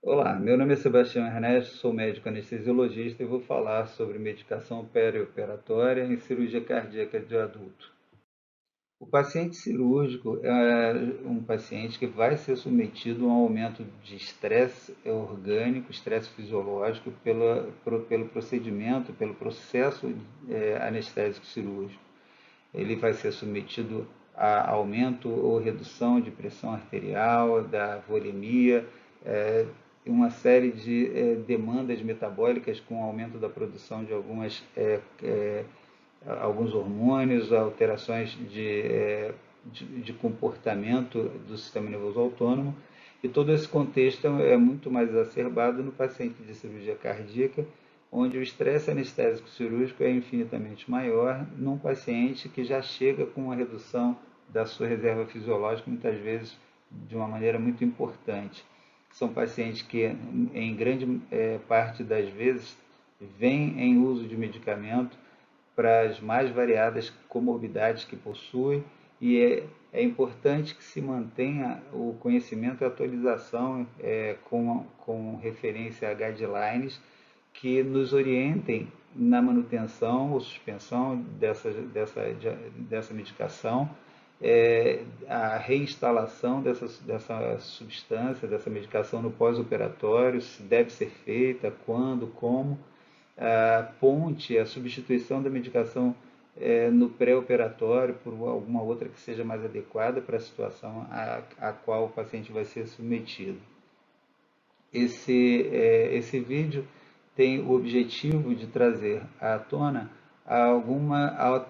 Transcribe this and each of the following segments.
Olá, meu nome é Sebastião Ernesto, sou médico anestesiologista e vou falar sobre medicação perioperatória em cirurgia cardíaca de adulto. O paciente cirúrgico é um paciente que vai ser submetido a um aumento de estresse orgânico, estresse fisiológico pelo procedimento, pelo processo anestésico cirúrgico. Ele vai ser submetido a aumento ou redução de pressão arterial, da volemia, uma série de demandas metabólicas com aumento da produção de alguns hormônios, alterações de comportamento do sistema nervoso autônomo. E todo esse contexto é muito mais exacerbado no paciente de cirurgia cardíaca, onde o estresse anestésico cirúrgico é infinitamente maior num paciente que já chega com uma redução da sua reserva fisiológica, muitas vezes de uma maneira muito importante. São pacientes que, em grande parte das vezes, vêm em uso de medicamento para as mais variadas comorbidades que possuem e é importante que se mantenha o conhecimento e atualização com referência a guidelines que nos orientem na manutenção ou suspensão dessa medicação, a reinstalação dessa substância, dessa medicação no pós-operatório, se deve ser feita, quando, como, a ponte, a substituição da medicação no pré-operatório por alguma outra que seja mais adequada para a situação a qual o paciente vai ser submetido. Esse vídeo tem o objetivo de trazer à tona alguma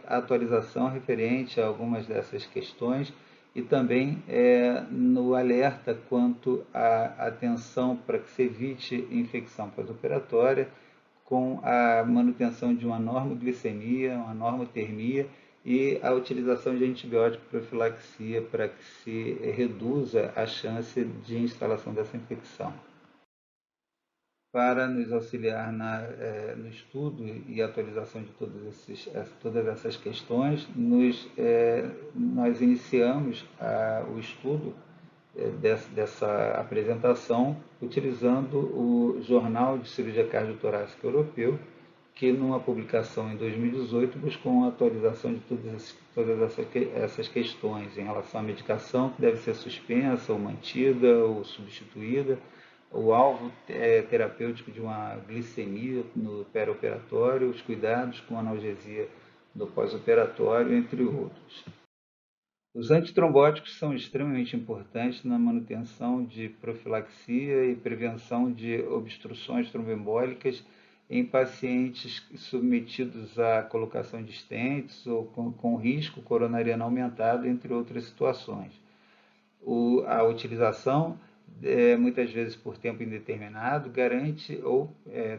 atualização referente a algumas dessas questões e também no alerta quanto à atenção para que se evite infecção pós-operatória com a manutenção de uma normoglicemia, uma normotermia e a utilização de antibiótico profilaxia para que se reduza a chance de instalação dessa infecção. Para nos auxiliar no estudo e atualização de todas essas questões, nós iniciamos o estudo dessa apresentação utilizando o Jornal de Cirurgia Cardiotorácica Europeu, que numa publicação em 2018 buscou uma atualização de todas essas questões em relação à medicação que deve ser suspensa ou mantida ou substituída, o alvo terapêutico de uma glicemia no perioperatório, os cuidados com analgesia no pós-operatório, entre outros. Os antitrombóticos são extremamente importantes na manutenção de profilaxia e prevenção de obstruções tromboembólicas em pacientes submetidos à colocação de stents ou com risco coronariano aumentado, entre outras situações. A utilização, muitas vezes por tempo indeterminado, garante ou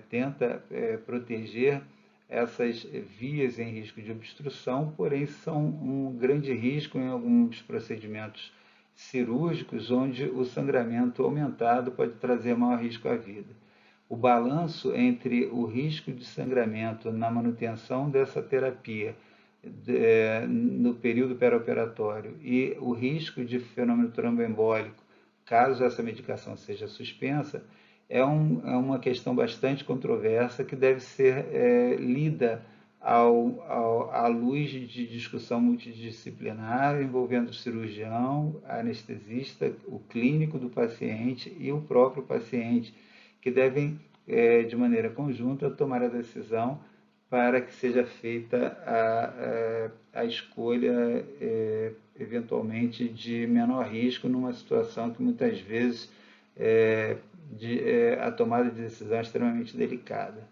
tenta proteger essas vias em risco de obstrução, porém são um grande risco em alguns procedimentos cirúrgicos, onde o sangramento aumentado pode trazer maior risco à vida. O balanço entre o risco de sangramento na manutenção dessa terapia no período perioperatório e o risco de fenômeno tromboembólico, caso essa medicação seja suspensa, uma questão bastante controversa que deve ser lida à luz de discussão multidisciplinar envolvendo o cirurgião, a anestesista, o clínico do paciente e o próprio paciente, que devem, de maneira conjunta, tomar a decisão para que seja feita a escolha, eventualmente, de menor risco numa situação que muitas vezes a tomada de decisão é extremamente delicada.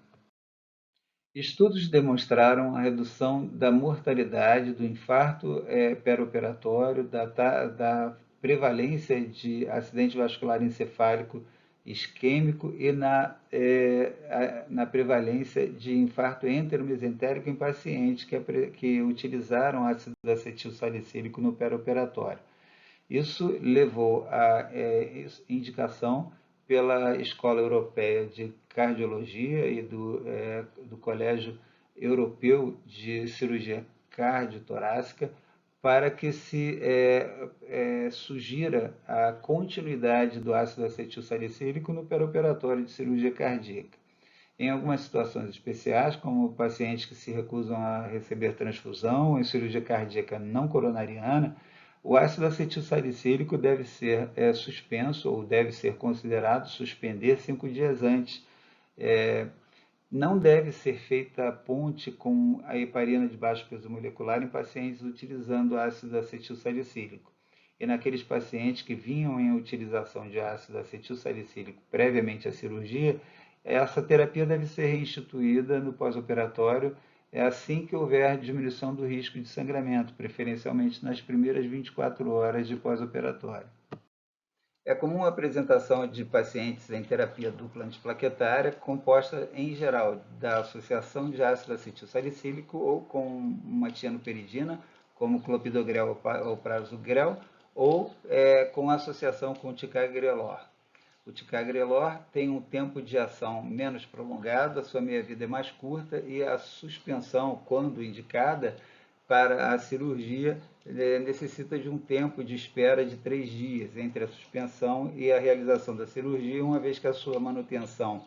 Estudos demonstraram a redução da mortalidade, do infarto perioperatório, da prevalência de acidente vascular encefálico isquêmico e na prevalência de infarto enteromesentérico em pacientes que utilizaram ácido acetil salicílico no perioperatório. Isso levou à indicação pela Escola Europeia de Cardiologia e do Colégio Europeu de Cirurgia Cardiotorácica para que se sugira a continuidade do ácido acetilsalicílico no perioperatório de cirurgia cardíaca. Em algumas situações especiais, como pacientes que se recusam a receber transfusão em cirurgia cardíaca não coronariana, o ácido acetilsalicílico deve ser suspenso ou deve ser considerado suspender 5 dias antes. Não deve ser feita a ponte com a heparina de baixo peso molecular em pacientes utilizando ácido acetilsalicílico. E naqueles pacientes que vinham em utilização de ácido acetilsalicílico previamente à cirurgia, essa terapia deve ser reinstituída no pós-operatório assim que houver diminuição do risco de sangramento, preferencialmente nas primeiras 24 horas de pós-operatório. É comum a apresentação de pacientes em terapia dupla antiplaquetária, composta em geral da associação de ácido acetilsalicílico ou com uma tianoperidina, como clopidogrel ou prasugrel, ou com associação com ticagrelor. O ticagrelor tem um tempo de ação menos prolongado, a sua meia-vida é mais curta e a suspensão, quando indicada para a cirurgia, necessita de um tempo de espera de 3 dias entre a suspensão e a realização da cirurgia, uma vez que a sua manutenção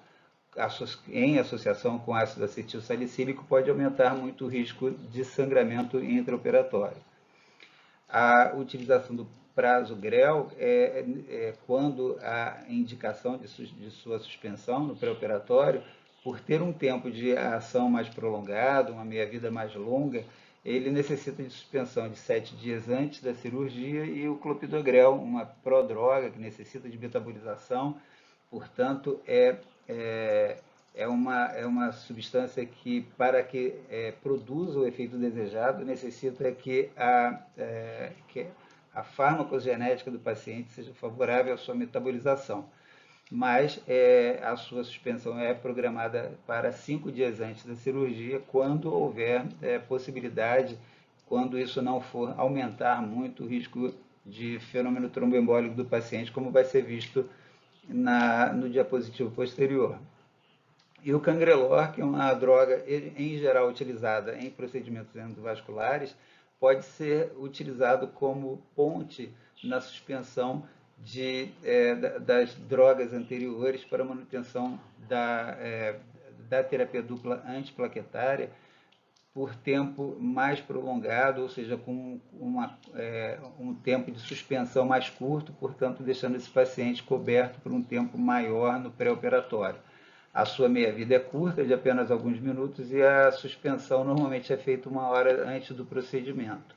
em associação com ácido acetilsalicílico pode aumentar muito o risco de sangramento intraoperatório. A utilização do prasugrel quando a indicação de sua suspensão no pré-operatório, por ter um tempo de ação mais prolongado, uma meia-vida mais longa, ele necessita de suspensão de 7 dias antes da cirurgia, e o clopidogrel, uma prodroga que necessita de metabolização, portanto, é uma substância que, para que produza o efeito desejado, necessita que a farmacogenética do paciente seja favorável à sua metabolização. Mas a sua suspensão é programada para 5 dias antes da cirurgia, quando houver possibilidade, quando isso não for aumentar muito o risco de fenômeno tromboembólico do paciente, como vai ser visto no diapositivo posterior. E o cangrelor, que é uma droga em geral utilizada em procedimentos endovasculares, pode ser utilizado como ponte na suspensão das drogas anteriores para manutenção da terapia dupla antiplaquetária por tempo mais prolongado, ou seja, com um tempo de suspensão mais curto, portanto, deixando esse paciente coberto por um tempo maior no pré-operatório. A sua meia-vida é curta, de apenas alguns minutos, e a suspensão normalmente é feita 1 hora antes do procedimento.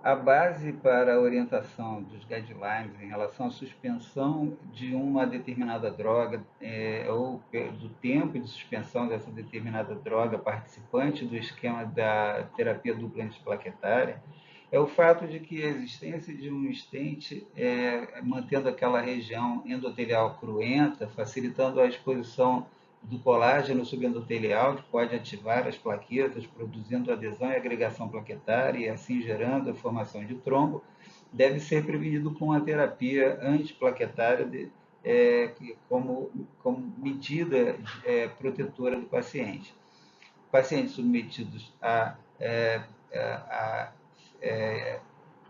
A base para a orientação dos guidelines em relação à suspensão de uma determinada droga ou do tempo de suspensão dessa determinada droga participante do esquema da terapia dupla antiplaquetária é o fato de que a existência de um stent mantendo aquela região endotelial cruenta, facilitando a exposição do colágeno subendotelial, que pode ativar as plaquetas, produzindo adesão e agregação plaquetária e assim gerando a formação de trombo, deve ser prevenido com a terapia antiplaquetária como medida protetora do paciente. Pacientes submetidos a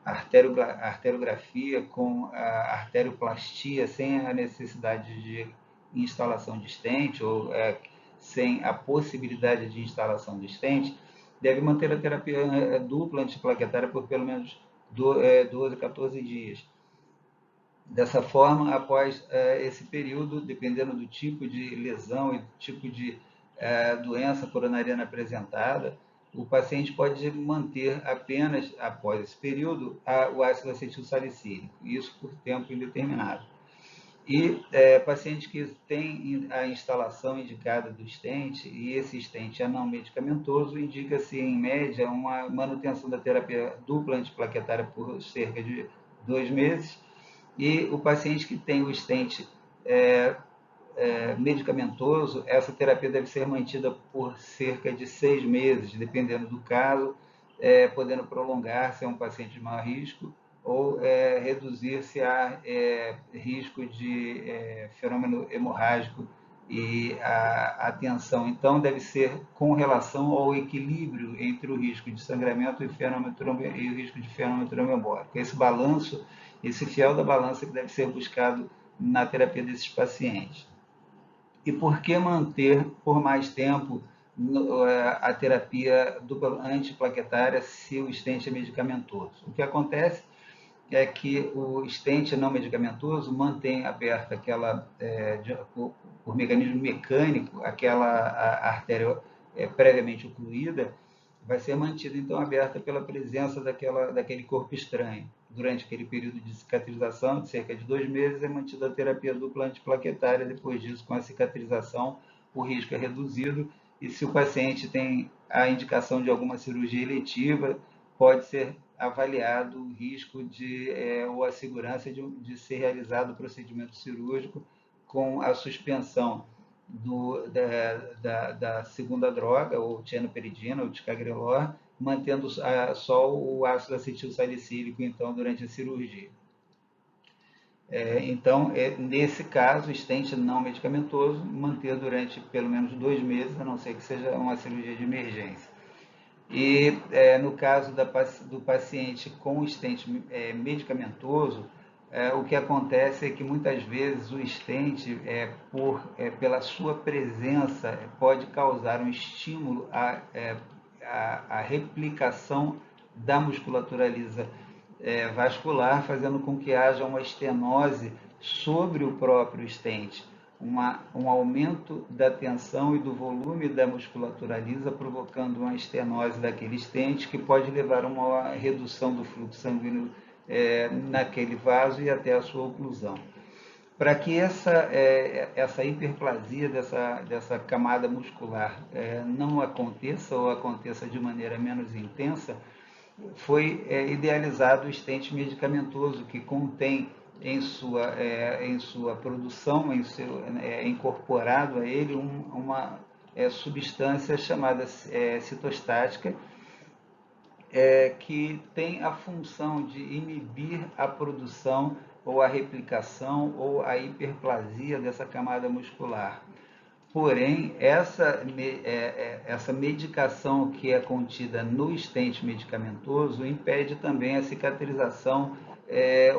arteriografia com a arterioplastia sem a necessidade de instalação de stent ou sem a possibilidade de instalação de stent, deve manter a terapia dupla antiplaquetária por pelo menos 12 a 14 dias. Dessa forma, após esse período, dependendo do tipo de lesão e do tipo de doença coronariana apresentada, o paciente pode manter apenas, após esse período, o ácido acetilsalicílico, isso por tempo indeterminado. E pacientes que têm a instalação indicada do stent, e esse stent é não medicamentoso, indica-se, em média, uma manutenção da terapia dupla antiplaquetária por cerca de 2 meses, e o paciente que tem o stent medicamentoso, essa terapia deve ser mantida por cerca de 6 meses, dependendo do caso, podendo prolongar se é um paciente de maior risco, ou reduzir se há risco de fenômeno hemorrágico E a atenção, então, deve ser com relação ao equilíbrio entre o risco de sangramento e o risco de fenômeno trombembólico. Esse balanço, esse fiel da balança que deve ser buscado na terapia desses pacientes. E por que manter por mais tempo a terapia dupla antiplaquetária se o stent é medicamentoso? O que acontece é que o stent não medicamentoso mantém aberta por mecanismo mecânico, aquela artéria previamente ocluída, vai ser mantida então aberta pela presença daquele corpo estranho. Durante aquele período de cicatrização, de cerca de 2 meses, é mantida a terapia dupla antiplaquetária. Depois disso, com a cicatrização, o risco é reduzido e se o paciente tem a indicação de alguma cirurgia eletiva, pode ser avaliado o risco ou a segurança de ser realizado o procedimento cirúrgico com a suspensão da segunda droga, ou tianoperidina, ou ticagrelor, mantendo só o ácido acetil salicílico, então, durante a cirurgia. Então, nesse caso, stent não medicamentoso, manter durante pelo menos 2 meses, a não ser que seja uma cirurgia de emergência. E no caso do paciente com stent medicamentoso, o que acontece é que muitas vezes o stent, pela sua presença, pode causar um estímulo à replicação da musculatura lisa vascular, fazendo com que haja uma estenose sobre o próprio stent, um aumento da tensão e do volume da musculatura lisa, provocando uma estenose daquele stent, que pode levar a uma redução do fluxo sanguíneo naquele vaso e até a sua oclusão. Para que essa hiperplasia dessa camada muscular não aconteça, ou aconteça de maneira menos intensa, foi idealizado o stent medicamentoso, que contém em sua produção, incorporado a ele uma substância chamada citostática, que tem a função de inibir a produção ou a replicação ou a hiperplasia dessa camada muscular. Porém, essa medicação que é contida no stent medicamentoso impede também a cicatrização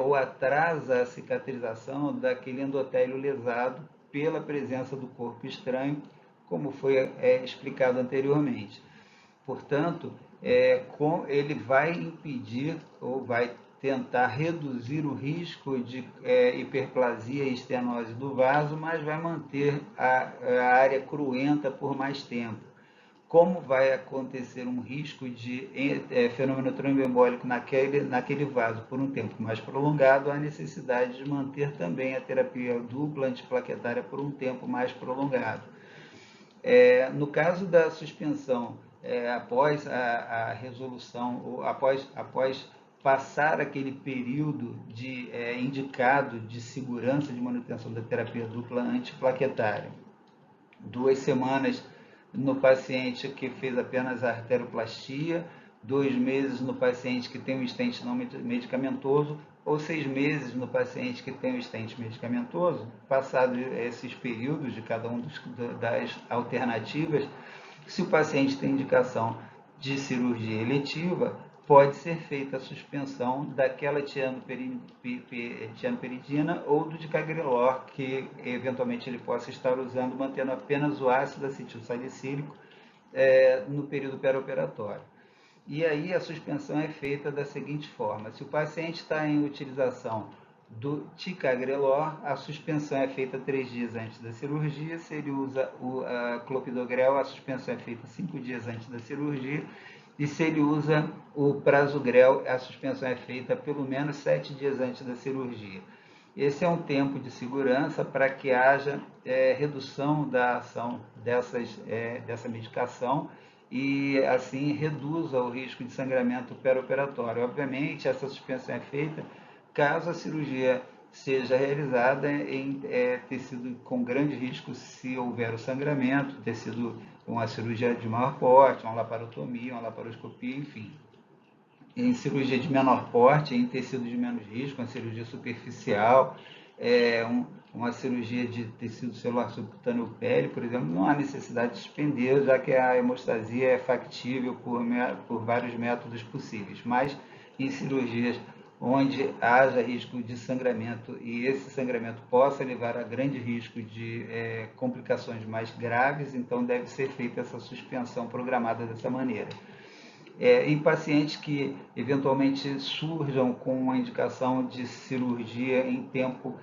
ou atrasa a cicatrização daquele endotélio lesado pela presença do corpo estranho, como foi explicado anteriormente. Portanto, ele vai impedir ou vai tentar reduzir o risco de hiperplasia e estenose do vaso, mas vai manter a área cruenta por mais tempo. Como vai acontecer um risco de fenômeno tromboembólico naquele vaso por um tempo mais prolongado, há necessidade de manter também a terapia dupla antiplaquetária por um tempo mais prolongado. No caso da suspensão, após a resolução, ou após passar aquele período indicado de segurança de manutenção da terapia dupla antiplaquetária, 2 semanas no paciente que fez apenas a arterioplastia, 2 meses no paciente que tem um stent não medicamentoso, ou 6 meses no paciente que tem um stent medicamentoso. Passados esses períodos de cada uma das alternativas, se o paciente tem indicação de cirurgia eletiva, pode ser feita a suspensão daquela tianoperidina ou do ticagrelor, que eventualmente ele possa estar usando, mantendo apenas o ácido acetil salicílico no período pré-operatório. E aí a suspensão é feita da seguinte forma: se o paciente está em utilização do ticagrelor, a suspensão é feita 3 dias antes da cirurgia. Se ele usa o clopidogrel, a suspensão é feita 5 dias antes da cirurgia. E se ele usa o prasugrel, a suspensão é feita pelo menos 7 dias antes da cirurgia. Esse é um tempo de segurança para que haja redução da ação dessa medicação e, assim, reduza o risco de sangramento perioperatório. Obviamente, essa suspensão é feita caso a cirurgia seja realizada em tecido com grande risco, se houver o sangramento, tecido uma cirurgia de maior porte, uma laparotomia, uma laparoscopia, enfim. Em cirurgia de menor porte, em tecido de menos risco, uma cirurgia superficial, uma cirurgia de tecido celular subcutâneo pele, por exemplo, não há necessidade de suspender, já que a hemostasia é factível por vários métodos possíveis. Mas em cirurgias onde haja risco de sangramento e esse sangramento possa levar a grande risco de complicações mais graves, então deve ser feita essa suspensão programada dessa maneira. Em pacientes que eventualmente surjam com uma indicação de cirurgia em tempo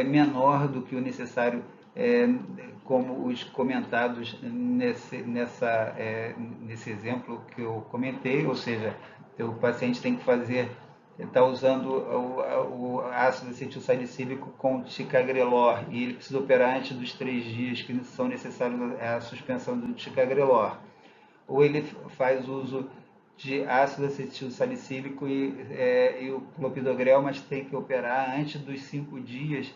menor do que o necessário, como os comentados nesse exemplo que eu comentei, ou seja, o paciente tem que está usando o ácido acetilsalicílico com ticagrelor e ele precisa operar antes dos 3 dias que são necessários a suspensão do ticagrelor. Ou ele faz uso de ácido acetilsalicílico e o clopidogrel, mas tem que operar antes dos 5 dias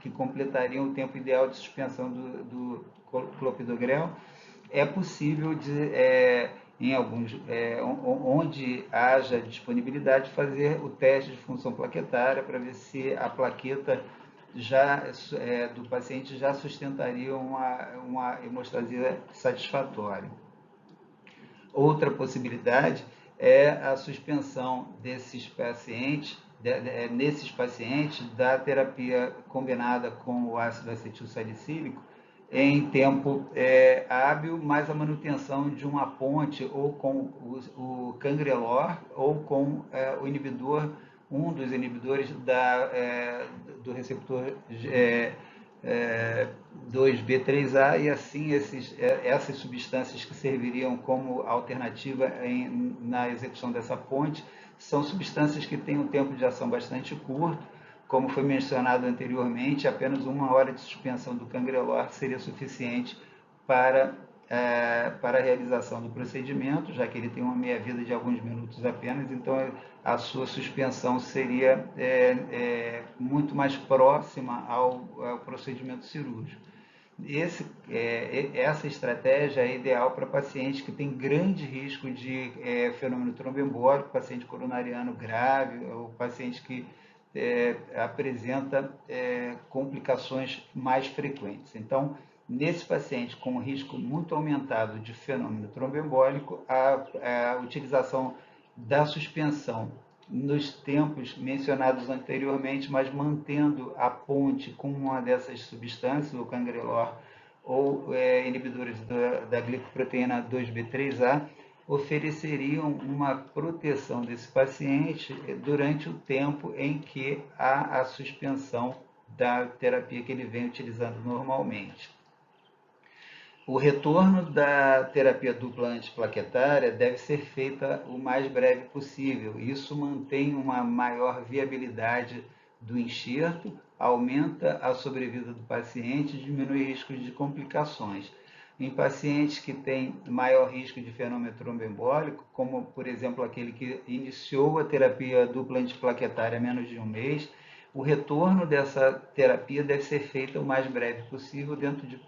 que completariam o tempo ideal de suspensão do clopidogrel. É possível, em alguns, onde haja disponibilidade, fazer o teste de função plaquetária para ver se a plaqueta do paciente já sustentaria uma hemostasia satisfatória. Outra possibilidade é a suspensão nesses pacientes da terapia combinada com o ácido acetilsalicílico em tempo hábil, mais a manutenção de uma ponte ou com o cangrelor ou com o inibidor, um dos inibidores do receptor 2B3A, e assim essas substâncias que serviriam como alternativa na execução dessa ponte são substâncias que têm um tempo de ação bastante curto. Como foi mencionado anteriormente, apenas 1 hora de suspensão do cangrelor seria suficiente para a realização do procedimento, já que ele tem uma meia-vida de alguns minutos apenas, então a sua suspensão seria muito mais próxima ao procedimento cirúrgico. Essa estratégia é ideal para pacientes que têm grande risco de fenômeno tromboembólico, paciente coronariano grave, ou paciente que apresenta complicações mais frequentes. Então, nesse paciente com risco muito aumentado de fenômeno tromboembólico, a utilização da suspensão nos tempos mencionados anteriormente, mas mantendo a ponte com uma dessas substâncias, o cangrelor ou inibidores da glicoproteína 2B3A, ofereceriam uma proteção desse paciente durante o tempo em que há a suspensão da terapia que ele vem utilizando normalmente. O retorno da terapia dupla antiplaquetária deve ser feita o mais breve possível. Isso mantém uma maior viabilidade do enxerto, aumenta a sobrevida do paciente e diminui riscos de complicações. Em pacientes que têm maior risco de fenômeno tromboembólico, como por exemplo aquele que iniciou a terapia dupla antiplaquetária há menos de um mês, o retorno dessa terapia deve ser feito o mais breve possível, dentro de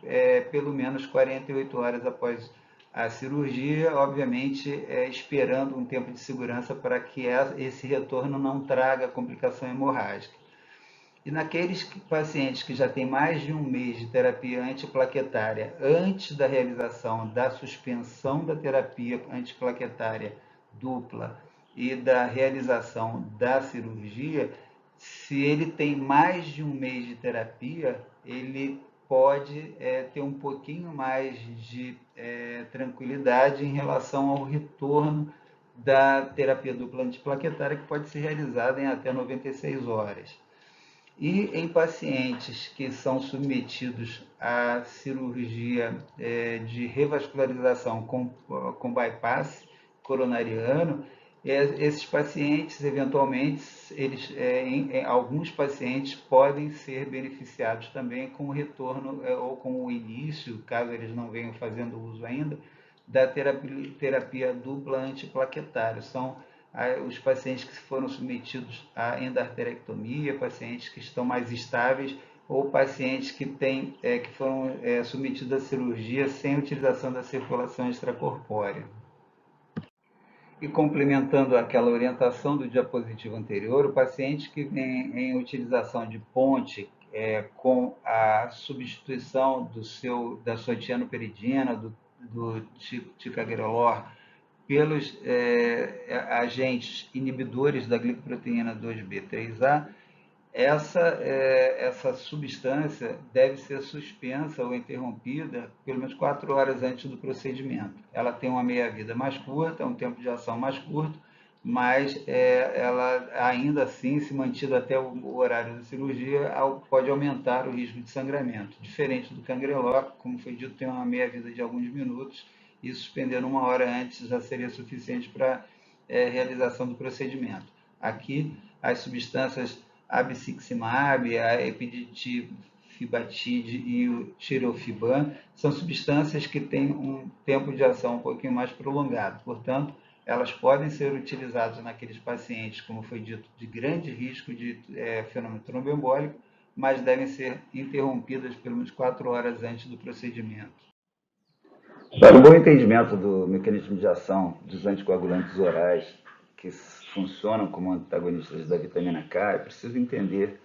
pelo menos 48 horas após a cirurgia, obviamente esperando um tempo de segurança para que esse retorno não traga complicação hemorrágica. E naqueles pacientes que já têm mais de um mês de terapia antiplaquetária antes da realização da suspensão da terapia antiplaquetária dupla e da realização da cirurgia, se ele tem mais de um mês de terapia, ele pode ter um pouquinho mais de tranquilidade em relação ao retorno da terapia dupla antiplaquetária, que pode ser realizada em até 96 horas. E em pacientes que são submetidos à cirurgia de revascularização com bypass coronariano, esses pacientes, eventualmente, alguns pacientes podem ser beneficiados também com o retorno ou com o início, caso eles não venham fazendo uso ainda, da terapia dupla antiplaquetária. São os pacientes que foram submetidos à endarterectomia, pacientes que estão mais estáveis ou pacientes que foram submetidos à cirurgia sem utilização da circulação extracorpórea. E complementando aquela orientação do diapositivo anterior, o paciente que vem em utilização de ponte com a substituição da sua tianoperidina, do ticagrelor, pelos agentes inibidores da glicoproteína 2B3A, essa substância deve ser suspensa ou interrompida pelo menos 4 horas antes do procedimento. Ela tem uma meia-vida mais curta, um tempo de ação mais curto, mas ela ainda assim, se mantida até o horário da cirurgia, pode aumentar o risco de sangramento. Diferente do cangrelor, como foi dito, tem uma meia-vida de alguns minutos e suspender 1 hora antes já seria suficiente para realização do procedimento. Aqui, as substâncias abciximab, a epiditifibatide e o tirofiban são substâncias que têm um tempo de ação um pouquinho mais prolongado. Portanto, elas podem ser utilizadas naqueles pacientes, como foi dito, de grande risco de fenômeno tromboembólico, mas devem ser interrompidas pelo menos 4 horas antes do procedimento. Para o bom entendimento do mecanismo de ação dos anticoagulantes orais, que funcionam como antagonistas da vitamina K, é preciso entender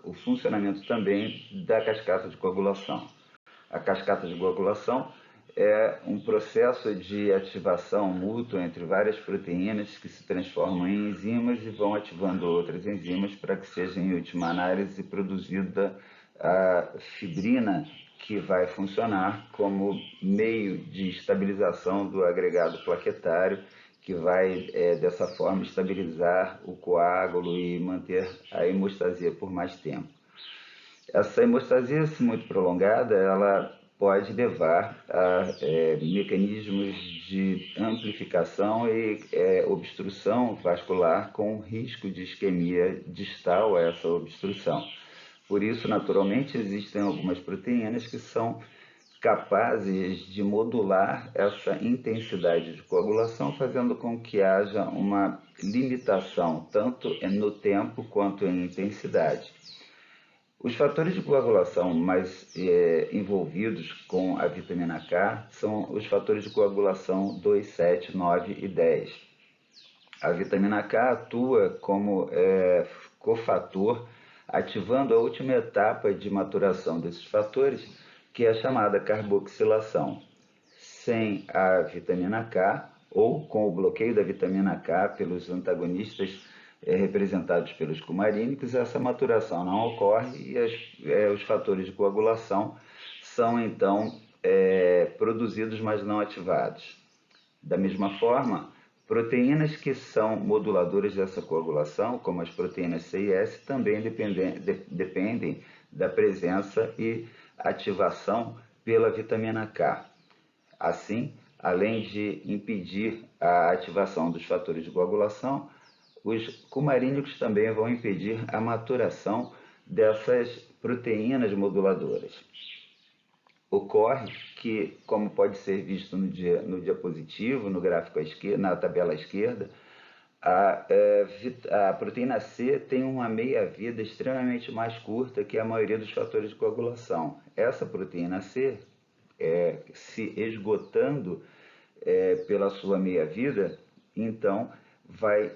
o funcionamento também da cascata de coagulação. A cascata de coagulação é um processo de ativação mútua entre várias proteínas que se transformam em enzimas e vão ativando outras enzimas para que seja, em última análise, produzida a fibrina, que vai funcionar como meio de estabilização do agregado plaquetário, que vai, dessa forma, estabilizar o coágulo e manter a hemostasia por mais tempo. Essa hemostasia, se muito prolongada, ela pode levar a mecanismos de amplificação e obstrução vascular com risco de isquemia distal a essa obstrução. Por isso, naturalmente, existem algumas proteínas que são capazes de modular essa intensidade de coagulação, fazendo com que haja uma limitação tanto no tempo quanto em intensidade. Os fatores de coagulação mais envolvidos com a vitamina K são os fatores de coagulação 2, 7, 9 e 10. A vitamina K atua como cofator, ativando a última etapa de maturação desses fatores, que é a chamada carboxilação. Sem a vitamina K, ou com o bloqueio da vitamina K pelos antagonistas representados pelos cumarínicos, essa maturação não ocorre e os fatores de coagulação são, então, produzidos, mas não ativados. Da mesma forma, proteínas que são moduladoras dessa coagulação, como as proteínas C e S, também dependem da presença e ativação pela vitamina K. Assim, além de impedir a ativação dos fatores de coagulação, os cumarínicos também vão impedir a maturação dessas proteínas moduladoras. Ocorre que, como pode ser visto no diapositivo, no gráfico à esquerda, na tabela à esquerda, a proteína C tem uma meia-vida extremamente mais curta que a maioria dos fatores de coagulação. Essa proteína C, se esgotando pela sua meia-vida, então vai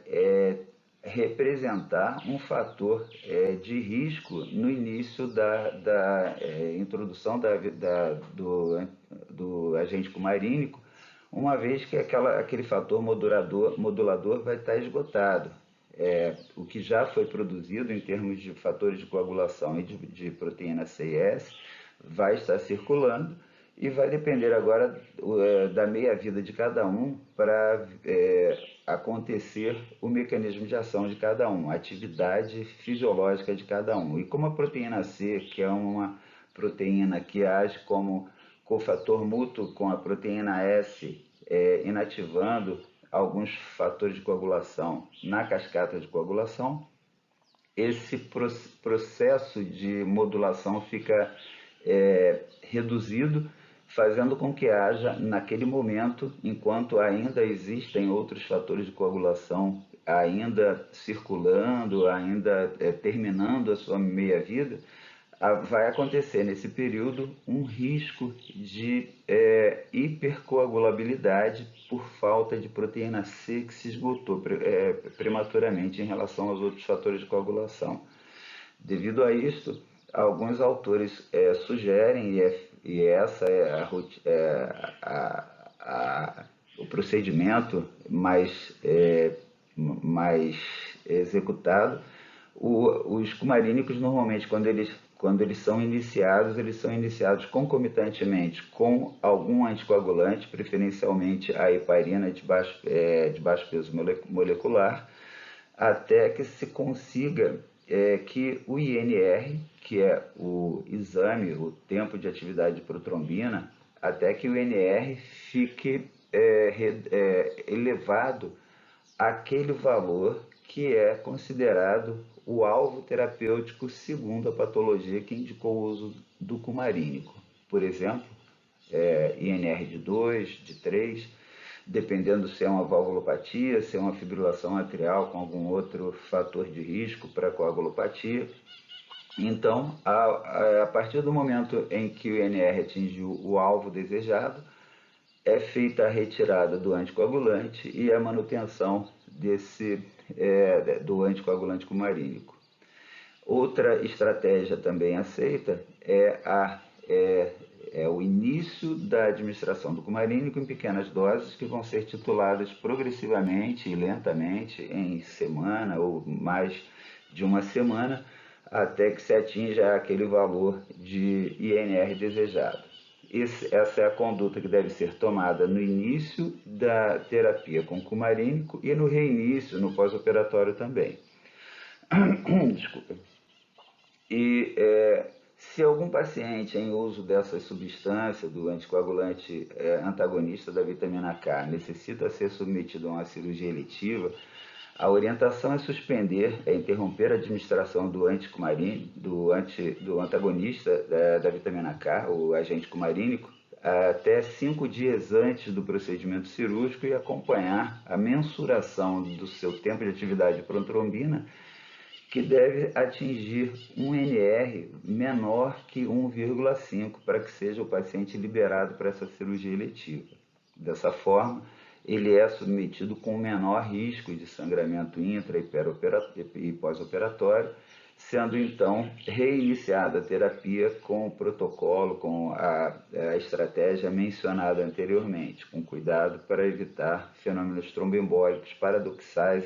representar um fator de risco no início da introdução do agente cumarínico, uma vez que aquele fator modulador vai estar esgotado. O que já foi produzido em termos de fatores de coagulação e de proteína C e S vai estar circulando e vai depender agora da meia-vida de cada um para acontecer o mecanismo de ação de cada um, a atividade fisiológica de cada um. E como a proteína C, que é uma proteína que age como cofator mútuo com a proteína S, inativando alguns fatores de coagulação na cascata de coagulação, esse processo de modulação fica reduzido, fazendo com que haja, naquele momento, enquanto ainda existem outros fatores de coagulação ainda circulando, ainda terminando a sua meia-vida, vai acontecer nesse período um risco de hipercoagulabilidade por falta de proteína C que se esgotou prematuramente em relação aos outros fatores de coagulação. Devido a isto, alguns autores sugerem, e essa é, o procedimento mais executado. Os cumarínicos, normalmente, quando eles são iniciados concomitantemente com algum anticoagulante, preferencialmente a heparina de baixo peso molecular, até que se consiga que o INR, que é o exame, o tempo de atividade de protrombina, até que o INR fique elevado àquele valor que é considerado o alvo terapêutico segundo a patologia que indicou o uso do cumarínico. Por exemplo, INR de 2, de 3, dependendo se é uma valvulopatia, se é uma fibrilação atrial com algum outro fator de risco para coagulopatia. Então, a partir do momento em que o INR atingiu o alvo desejado, é feita a retirada do anticoagulante e a manutenção do anticoagulante cumarínico. Outra estratégia também aceita é o início da administração do cumarínico em pequenas doses que vão ser tituladas progressivamente e lentamente em semana ou mais de uma semana até que se atinja aquele valor de INR desejado. Essa é a conduta que deve ser tomada no início da terapia com cumarínico e no reinício, no pós-operatório também. Desculpa. E se algum paciente em uso dessas substâncias, do anticoagulante antagonista da vitamina K, necessita ser submetido a uma cirurgia eletiva, a orientação é suspender, interromper a administração do do antagonista da vitamina K, o agente cumarínico, até 5 dias antes do procedimento cirúrgico e acompanhar a mensuração do seu tempo de atividade de protrombina, que deve atingir um NR menor que 1,5 para que seja o paciente liberado para essa cirurgia eletiva. Dessa forma, ele é submetido com menor risco de sangramento intra e pós-operatório, sendo então reiniciada a terapia com o protocolo, com a estratégia mencionada anteriormente, com cuidado para evitar fenômenos tromboembólicos paradoxais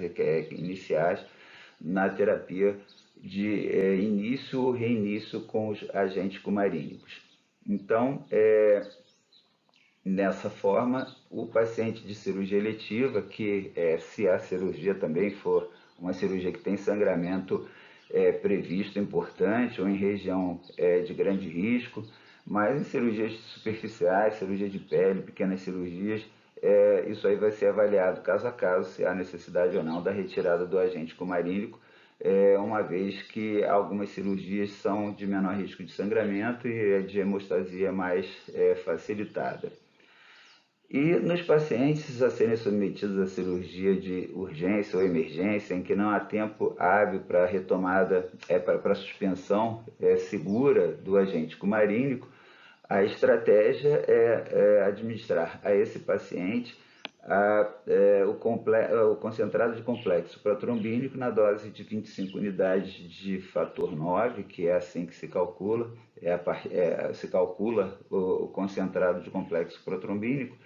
iniciais na terapia de início ou reinício com os agentes cumarínicos. Então, nessa forma, o paciente de cirurgia eletiva, que se a cirurgia também for uma cirurgia que tem sangramento previsto importante ou em região de grande risco, mas em cirurgias superficiais, cirurgia de pele, pequenas cirurgias, isso aí vai ser avaliado caso a caso se há necessidade ou não da retirada do agente cumarínico, uma vez que algumas cirurgias são de menor risco de sangramento e a de hemostasia mais facilitada. E nos pacientes a serem submetidos à cirurgia de urgência ou emergência, em que não há tempo hábil para retomada, para suspensão segura do agente cumarínico, a estratégia é administrar a esse paciente o concentrado de complexo protrombínico na dose de 25 unidades de fator 9, que é assim que se calcula, se calcula o concentrado de complexo protrombínico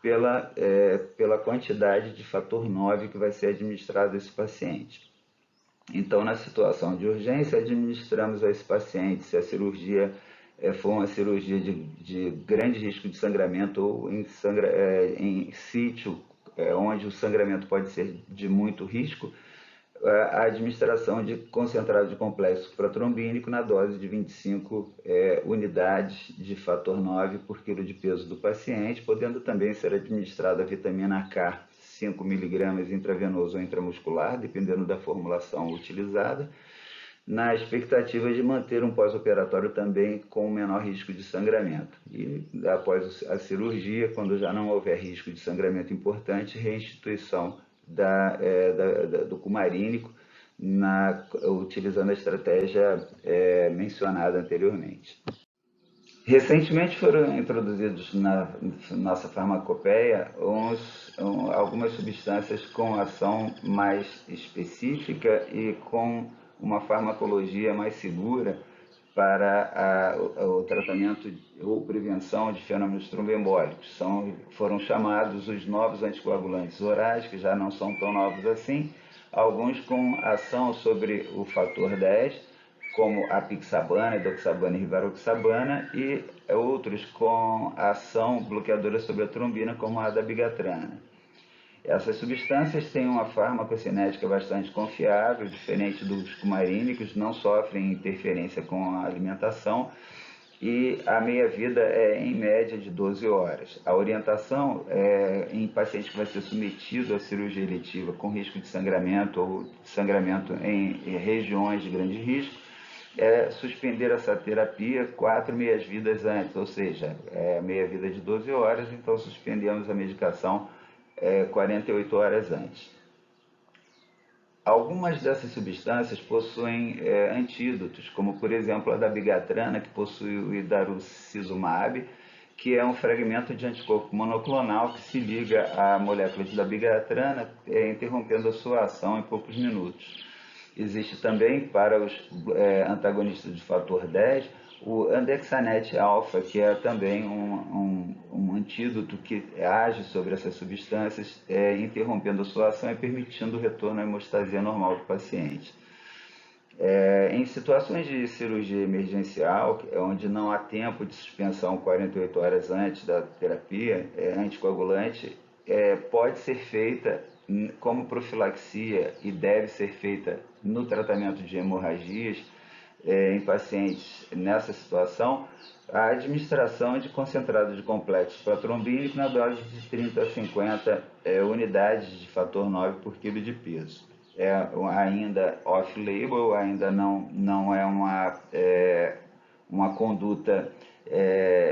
pela quantidade de fator 9 que vai ser administrado a esse paciente. Então, na situação de urgência, administramos a esse paciente, se a cirurgia for uma cirurgia de grande risco de sangramento ou em sítio, onde o sangramento pode ser de muito risco, a administração de concentrado de complexo protrombínico na dose de 25 unidades de fator 9 por quilo de peso do paciente, podendo também ser administrada a vitamina K 5 mg intravenoso ou intramuscular, dependendo da formulação utilizada, na expectativa de manter um pós-operatório também com menor risco de sangramento. E após a cirurgia, quando já não houver risco de sangramento importante, reinstituição do cumarínico, utilizando a estratégia mencionada anteriormente. Recentemente foram introduzidos na nossa farmacopeia algumas substâncias com ação mais específica e com uma farmacologia mais segura para o tratamento ou prevenção de fenômenos tromboembólicos. Foram chamados os novos anticoagulantes orais, que já não são tão novos assim, alguns com ação sobre o fator 10, como a apixabana, edoxabana e rivaroxabana, e outros com ação bloqueadora sobre a trombina, como a dabigatrana. Essas substâncias têm uma farmacocinética bastante confiável, diferente dos cumarínicos, não sofrem interferência com a alimentação e a meia-vida é em média de 12 horas. A orientação é em paciente que vai ser submetido à cirurgia eletiva com risco de sangramento ou sangramento em regiões de grande risco, é suspender essa terapia 4 meias-vidas antes, ou seja, meia-vida de 12 horas, então suspendemos a medicação 48 horas antes. Algumas dessas substâncias possuem antídotos, como por exemplo a dabigatrana, que possui o idarucizumab, que é um fragmento de anticorpo monoclonal que se liga à molécula de dabigatrana, interrompendo a sua ação em poucos minutos. Existe também, para os antagonistas de fator 10, o andexanet alfa, que é também um antídoto que age sobre essas substâncias, interrompendo a sua ação e permitindo o retorno à hemostasia normal do paciente. Em situações de cirurgia emergencial, onde não há tempo de suspensão 48 horas antes da terapia anticoagulante, pode ser feita como profilaxia e deve ser feita no tratamento de hemorragias em pacientes nessa situação, a administração de concentrado de complexo protrombínico na dose de 30 a 50 unidades de fator 9 por quilo de peso. Ainda off-label, ainda não é uma conduta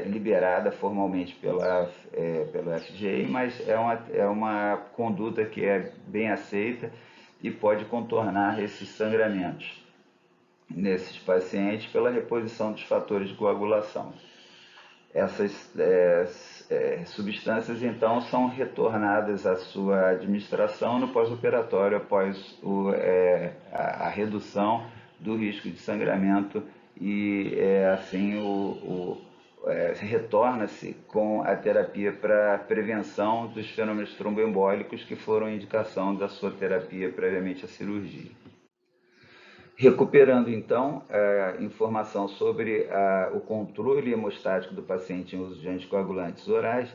liberada formalmente pelo FDA, mas é uma conduta que é bem aceita e pode contornar esses sangramentos nesses pacientes pela reposição dos fatores de coagulação. Essas substâncias, então, são retornadas à sua administração no pós-operatório após a redução do risco de sangramento e, assim, retorna-se com a terapia para prevenção dos fenômenos tromboembólicos que foram indicação da sua terapia previamente à cirurgia. Recuperando, então, a informação sobre o controle hemostático do paciente em uso de anticoagulantes orais,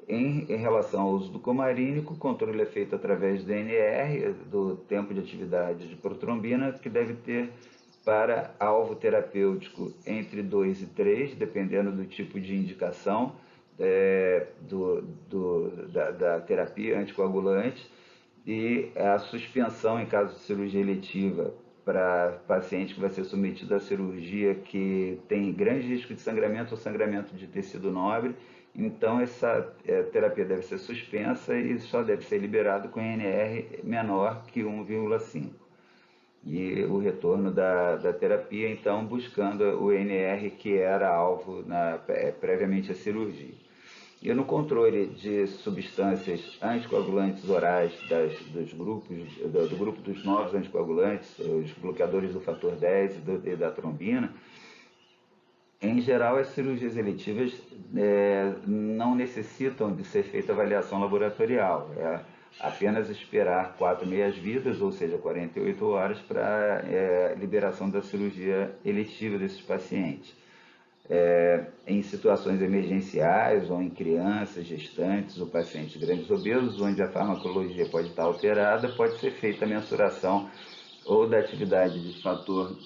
em relação ao uso do cumarínico, o controle é feito através do NR, do tempo de atividade de protrombina, que deve ter para alvo terapêutico entre 2 e 3, dependendo do tipo de indicação da terapia anticoagulante, e a suspensão em caso de cirurgia eletiva para paciente que vai ser submetido à cirurgia que tem grande risco de sangramento ou sangramento de tecido nobre. Então, essa terapia deve ser suspensa e só deve ser liberado com NR menor que 1,5. E o retorno da terapia, então, buscando o NR que era alvo previamente à cirurgia. E no controle de substâncias anticoagulantes orais do grupo dos novos anticoagulantes, os bloqueadores do fator 10 e da trombina, em geral, as cirurgias eletivas não necessitam de ser feita avaliação laboratorial. É apenas esperar 4 meias-vidas, ou seja, 48 horas, para liberação da cirurgia eletiva desses pacientes. Em situações emergenciais ou em crianças, gestantes ou pacientes grandes obesos, onde a farmacologia pode estar alterada, pode ser feita a mensuração ou da atividade de fator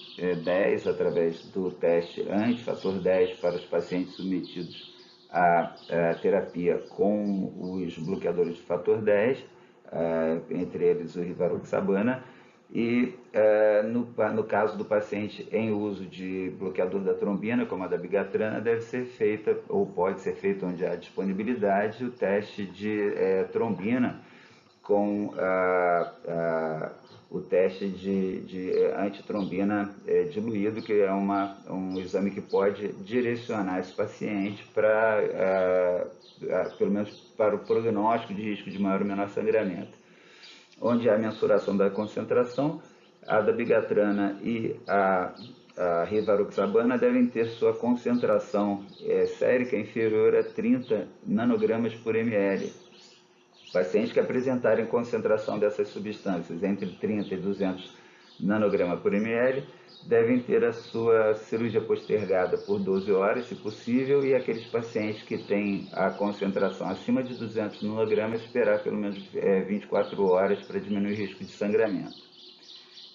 10 através do teste anti-fator 10 para os pacientes submetidos à terapia com os bloqueadores de fator 10, entre eles o rivaroxabana, e no caso do paciente em uso de bloqueador da trombina, como a dabigatrana, deve ser feita, ou pode ser feita onde há disponibilidade, o teste de trombina com o teste de antitrombina diluído, que é um exame que pode direcionar esse paciente para, pelo menos para o prognóstico de risco de maior ou menor sangramento. Onde há mensuração da concentração, A dabigatrana e a rivaroxabana devem ter sua concentração sérica inferior a 30 nanogramas por ml. Pacientes que apresentarem concentração dessas substâncias entre 30 e 200 nanogramas por ml devem ter a sua cirurgia postergada por 12 horas, se possível, e aqueles pacientes que têm a concentração acima de 200 nanogramas esperar pelo menos 24 horas para diminuir o risco de sangramento.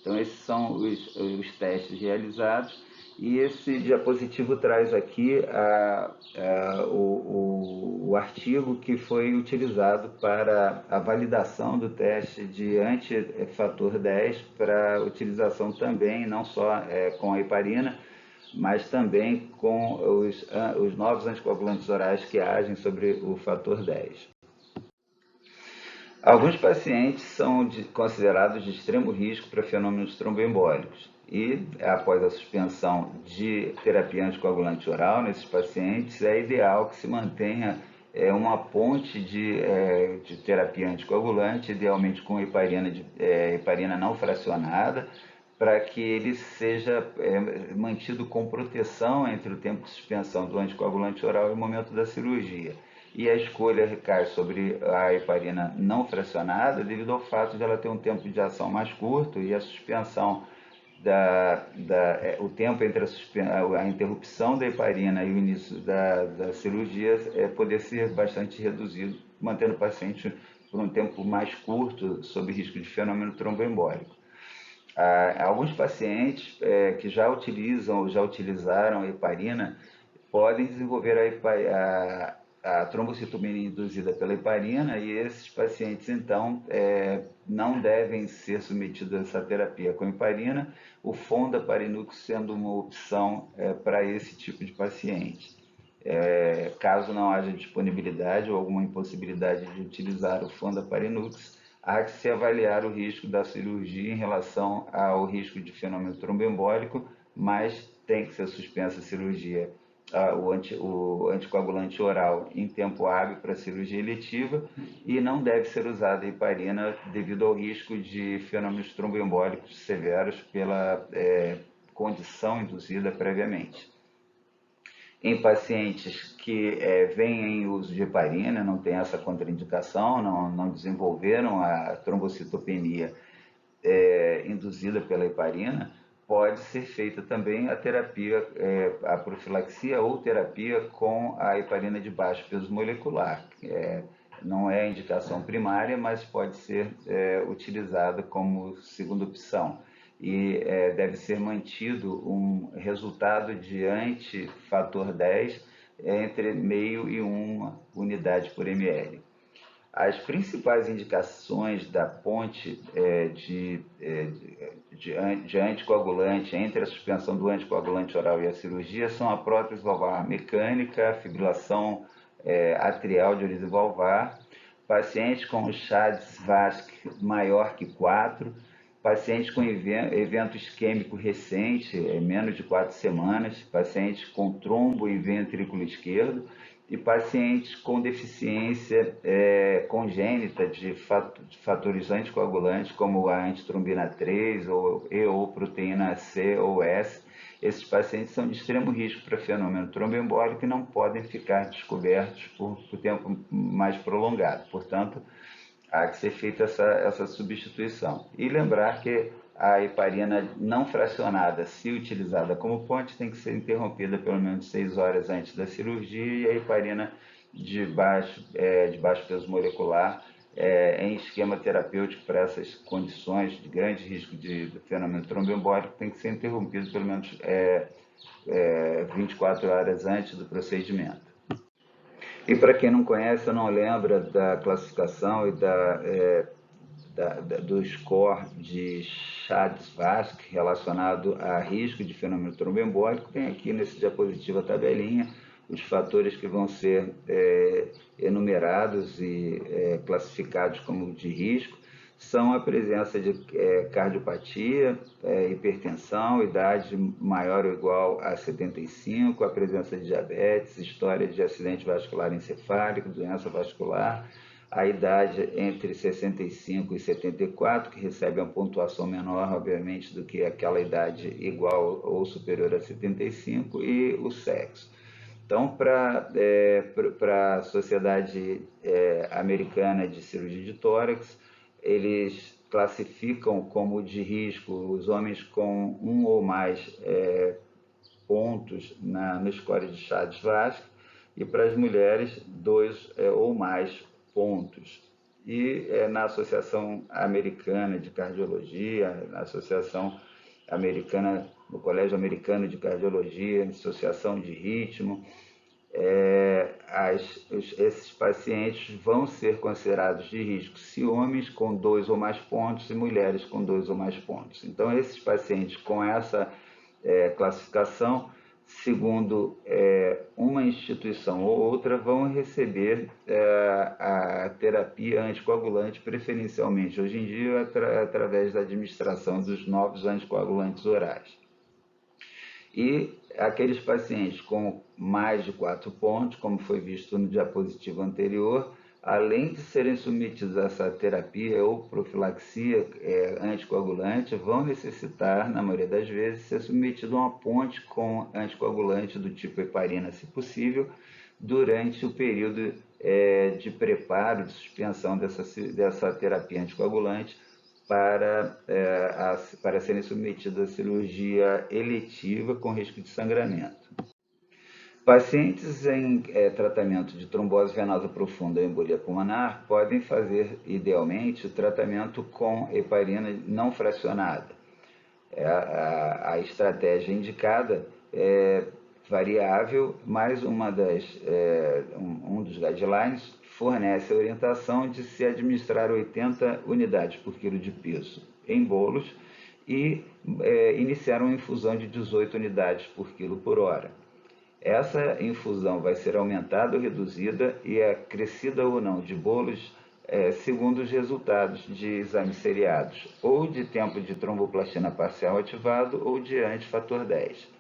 Então, esses são os testes realizados, e esse diapositivo traz aqui o artigo que foi utilizado para a validação do teste de antifator 10 para utilização também, não só com a heparina, mas também com os novos anticoagulantes orais que agem sobre o fator 10. Alguns pacientes são considerados de extremo risco para fenômenos tromboembólicos e, após a suspensão de terapia anticoagulante oral nesses pacientes, é ideal que se mantenha uma ponte de terapia anticoagulante, idealmente com heparina não fracionada, para que ele seja mantido com proteção entre o tempo de suspensão do anticoagulante oral e o momento da cirurgia. E a escolha recai sobre a heparina não fracionada devido ao fato de ela ter um tempo de ação mais curto e a suspensão, o tempo entre a interrupção da heparina e o início da cirurgia poder ser bastante reduzido, mantendo o paciente por um tempo mais curto sob risco de fenômeno tromboembólico. Alguns pacientes que já utilizam ou já utilizaram a heparina podem desenvolver a trombocitopenia induzida pela heparina, e esses pacientes, então, não devem ser submetidos a essa terapia com heparina, o fondaparinux sendo uma opção para esse tipo de paciente. Caso não haja disponibilidade ou alguma impossibilidade de utilizar o fondaparinux, há que se avaliar o risco da cirurgia em relação ao risco de fenômeno tromboembólico, mas tem que ser suspensa a cirurgia, o anticoagulante oral em tempo hábil para cirurgia eletiva, e não deve ser usada a heparina devido ao risco de fenômenos tromboembólicos severos pela condição induzida previamente. Em pacientes que vêm em uso de heparina, não tem essa contraindicação, não desenvolveram a trombocitopenia induzida pela heparina, pode ser feita também a terapia, a profilaxia ou terapia com a heparina de baixo peso molecular. Não é indicação primária, mas pode ser utilizada como segunda opção. E deve ser mantido um resultado de antifator 10 entre meio e 1 unidade por ml. As principais indicações da ponte de anticoagulante entre a suspensão do anticoagulante oral e a cirurgia são a prótese valvar mecânica, a fibrilação atrial de origem valvar, pacientes com CHA-DSVASc maior que 4, pacientes com evento isquêmico recente, menos de 4 semanas, pacientes com trombo em ventrículo esquerdo, e pacientes com deficiência congênita de fatores anticoagulantes, como a antitrombina 3 ou proteína C ou S. Esses pacientes são de extremo risco para fenômeno tromboembólico e não podem ficar descobertos por tempo mais prolongado. Portanto, há que ser feita essa substituição. E lembrar que a heparina não fracionada, se utilizada como ponte, tem que ser interrompida pelo menos 6 horas antes da cirurgia, e a heparina de baixo peso molecular em esquema terapêutico para essas condições de grande risco de fenômeno tromboembólico tem que ser interrompido pelo menos 24 horas antes do procedimento. E para quem não conhece ou não lembra da classificação e do score de CHA-DSVASc relacionado a risco de fenômeno tromboembólico, tem aqui nesse diapositivo a tabelinha, os fatores que vão ser enumerados e classificados como de risco são a presença de cardiopatia, hipertensão, idade maior ou igual a 75, a presença de diabetes, história de acidente vascular encefálico, doença vascular, a idade entre 65 e 74, que recebe uma pontuação menor, obviamente, do que aquela idade igual ou superior a 75, e o sexo. Então, para a Sociedade Americana de Cirurgia de Tórax, eles classificam como de risco os homens com um ou mais pontos no score de Chades-Vasque, e para as mulheres, dois ou mais pontos. E na Associação Americana de Cardiologia, na Associação Americana, no Colégio Americano de Cardiologia, Associação de Ritmo, esses pacientes vão ser considerados de risco se homens com dois ou mais pontos e mulheres com dois ou mais pontos. Então, esses pacientes com essa classificação, segundo uma instituição ou outra, vão receber a terapia anticoagulante, preferencialmente hoje em dia, através da administração dos novos anticoagulantes orais. E aqueles pacientes com mais de 4 pontos, como foi visto no diapositivo anterior, além de serem submetidos a essa terapia ou profilaxia anticoagulante, vão necessitar, na maioria das vezes, ser submetidos a uma ponte com anticoagulante do tipo heparina, se possível, durante o período de preparo, de suspensão dessa terapia anticoagulante, para serem submetidos à cirurgia eletiva com risco de sangramento. Pacientes em tratamento de trombose venosa profunda e embolia pulmonar podem fazer, idealmente, o tratamento com heparina não fracionada. A estratégia indicada é variável, mas um dos guidelines fornece a orientação de se administrar 80 unidades por quilo de peso em bolos e iniciar uma infusão de 18 unidades por quilo por hora. Essa infusão vai ser aumentada ou reduzida e acrescida ou não de bolos segundo os resultados de exames seriados, ou de tempo de tromboplastina parcial ativado ou de antifator 10.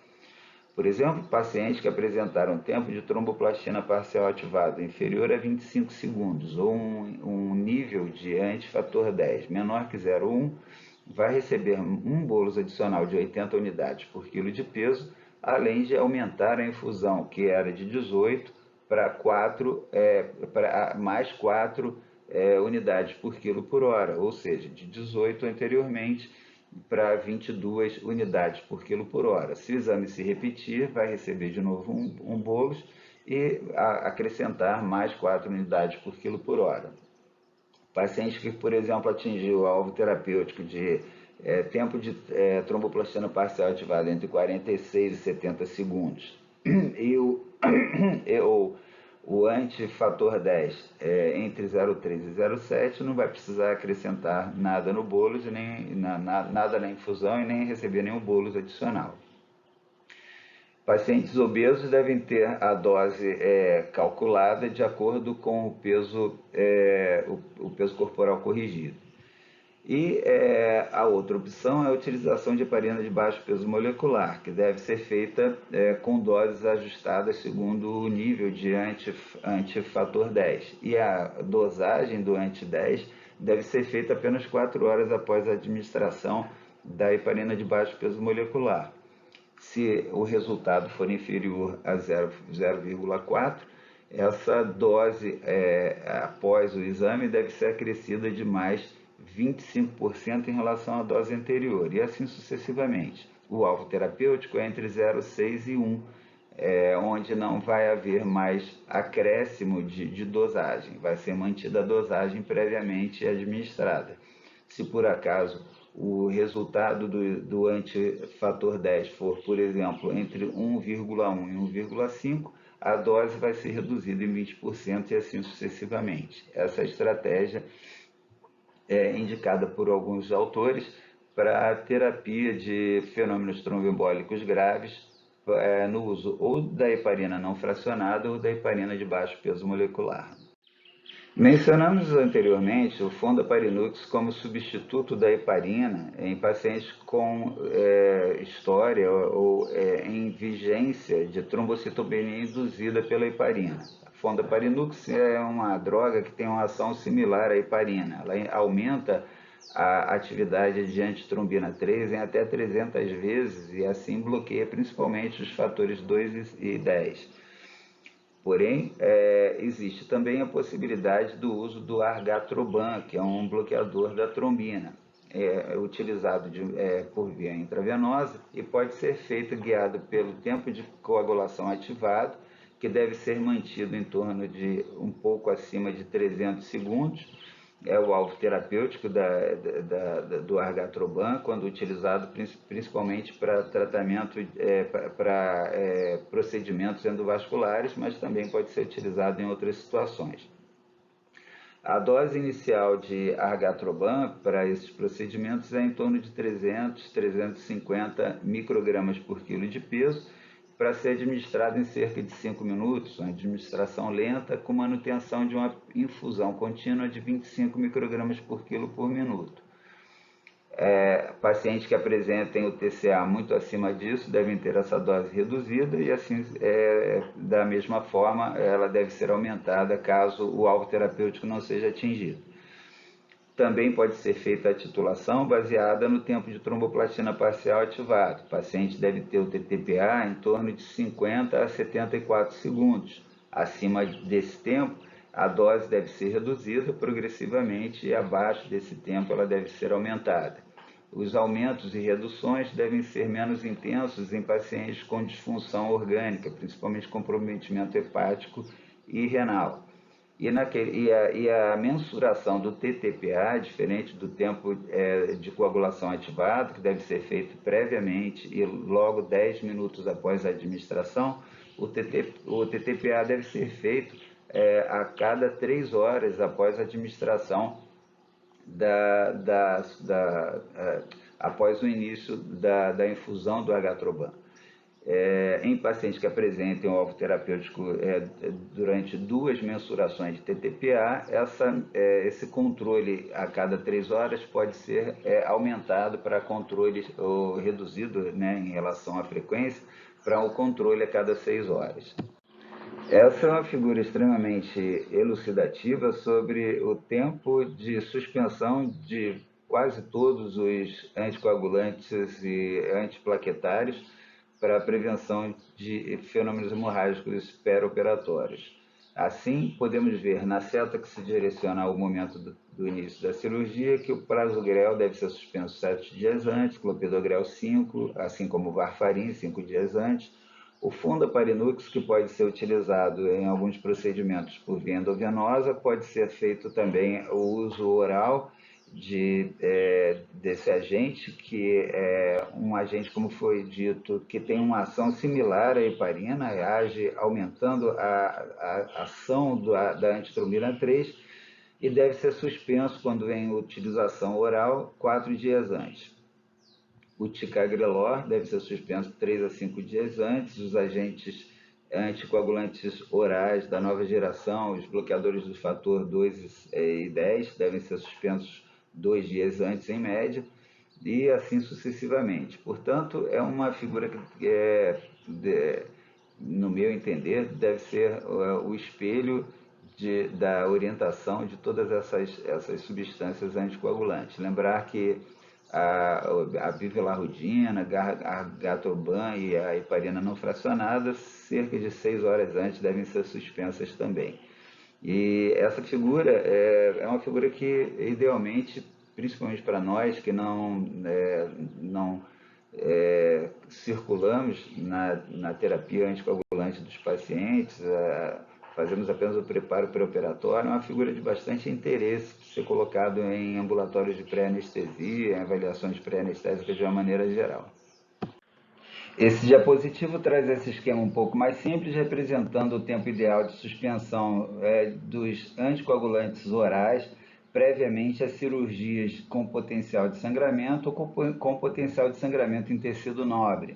Por exemplo, pacientes que apresentaram tempo de tromboplastina parcial ativado inferior a 25 segundos ou um nível de antifator 10 menor que 0,1 vai receber um bolus adicional de 80 unidades por quilo de peso, além de aumentar a infusão, que era de 18 para mais 4 unidades por quilo por hora, ou seja, de 18 anteriormente para 22 unidades por quilo por hora. Se o exame se repetir, vai receber de novo um bolus e acrescentar mais 4 unidades por quilo por hora. Paciente que, por exemplo, atingiu o alvo terapêutico de tempo de tromboplastina parcial ativada entre 46 e 70 segundos e o antifator 10 entre 0,3 e 0,7 não vai precisar acrescentar nada no bolus, nada na infusão e nem receber nenhum bolus adicional. Pacientes obesos devem ter a dose calculada de acordo com o peso corporal corrigido. E a outra opção é a utilização de heparina de baixo peso molecular, que deve ser feita com doses ajustadas segundo o nível de antifator 10. E a dosagem do anti-10 deve ser feita apenas 4 horas após a administração da heparina de baixo peso molecular. Se o resultado for inferior a 0,4, essa dose após o exame deve ser acrescida de mais 25% em relação à dose anterior, e assim sucessivamente. O alvo terapêutico é entre 0,6 e 1, onde não vai haver mais acréscimo de dosagem, vai ser mantida a dosagem previamente administrada. Se por acaso o resultado do antifator 10 for, por exemplo, entre 1,1 e 1,5, a dose vai ser reduzida em 20% e assim sucessivamente. Essa estratégia é indicada por alguns autores para a terapia de fenômenos tromboembólicos graves no uso ou da heparina não fracionada ou da heparina de baixo peso molecular. Mencionamos anteriormente o Fondaparinux como substituto da heparina em pacientes com história ou em vigência de trombocitopenia induzida pela heparina. A Fondaparinux é uma droga que tem uma ação similar à heparina. Ela aumenta a atividade de antitrombina 3 em até 300 vezes e assim bloqueia principalmente os fatores 2 e 10. Porém, existe também a possibilidade do uso do argatroban, que é um bloqueador da trombina, utilizado por via intravenosa e pode ser feito guiado pelo tempo de coagulação ativado, que deve ser mantido em torno de um pouco acima de 300 segundos. É o alvo terapêutico do argatroban, quando utilizado principalmente para tratamento, para procedimentos endovasculares, mas também pode ser utilizado em outras situações. A dose inicial de argatroban para esses procedimentos é em torno de 300, 350 microgramas por quilo de peso, para ser administrado em cerca de 5 minutos, uma administração lenta com manutenção de uma infusão contínua de 25 microgramas por quilo por minuto. Pacientes que apresentem o TCA muito acima disso devem ter essa dose reduzida e assim, da mesma forma, ela deve ser aumentada caso o alvo terapêutico não seja atingido. Também pode ser feita a titulação baseada no tempo de tromboplastina parcial ativado. O paciente deve ter o TTPA em torno de 50 a 74 segundos. Acima desse tempo, a dose deve ser reduzida progressivamente e abaixo desse tempo ela deve ser aumentada. Os aumentos e reduções devem ser menos intensos em pacientes com disfunção orgânica, principalmente comprometimento hepático e renal. E a mensuração do TTPA, diferente do tempo de coagulação ativado, que deve ser feito previamente e logo 10 minutos após a administração, o TTPA deve ser feito a cada 3 horas após a administração após o início da infusão do argatroban. Em pacientes que apresentem o alvo terapêutico durante 2 mensurações de TTPA, esse controle a cada 3 horas pode ser aumentado para controle ou reduzido, né, em relação à frequência, para o controle a cada 6 horas. Essa é uma figura extremamente elucidativa sobre o tempo de suspensão de quase todos os anticoagulantes e antiplaquetários para a prevenção de fenômenos hemorrágicos perioperatórios. Assim, podemos ver na seta que se direciona ao momento do início da cirurgia que o prasugrel deve ser suspenso 7 dias antes, clopidogrel 5, assim como o varfarin 5 dias antes. O Fondaparinux, que pode ser utilizado em alguns procedimentos por via endovenosa, pode ser feito também o uso oral desse agente, que é um agente, como foi dito, que tem uma ação similar à heparina, age aumentando a ação da antitrombina 3 e deve ser suspenso quando em utilização oral 4 dias antes. O ticagrelor deve ser suspenso 3 a 5 dias antes. Os agentes anticoagulantes orais da nova geração, os bloqueadores do fator 2 e 10, devem ser suspensos 2 dias antes, em média, e assim sucessivamente. Portanto, é uma figura que, no meu entender, deve ser o espelho da orientação de todas essas substâncias anticoagulantes. Lembrar que a bivelarudina, a gatroban e a heparina não fracionada, cerca de 6 horas antes, devem ser suspensas também. E essa figura é uma figura que, idealmente, principalmente para nós que não circulamos na terapia anticoagulante dos pacientes, fazemos apenas o preparo pré-operatório, é uma figura de bastante interesse ser colocado em ambulatórios de pré-anestesia, em avaliações pré-anestésicas de uma maneira geral. Esse diapositivo traz esse esquema um pouco mais simples, representando o tempo ideal de suspensão dos anticoagulantes orais previamente a cirurgias com potencial de sangramento ou com potencial de sangramento em tecido nobre.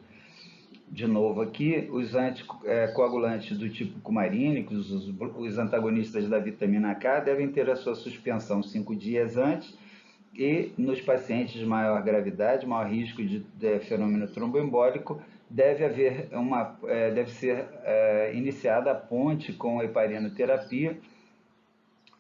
De novo aqui, os anticoagulantes do tipo cumarínicos, os antagonistas da vitamina K, devem ter a sua suspensão 5 dias antes e nos pacientes de maior gravidade, maior risco de fenômeno tromboembólico, deve ser iniciada a ponte com heparinoterapia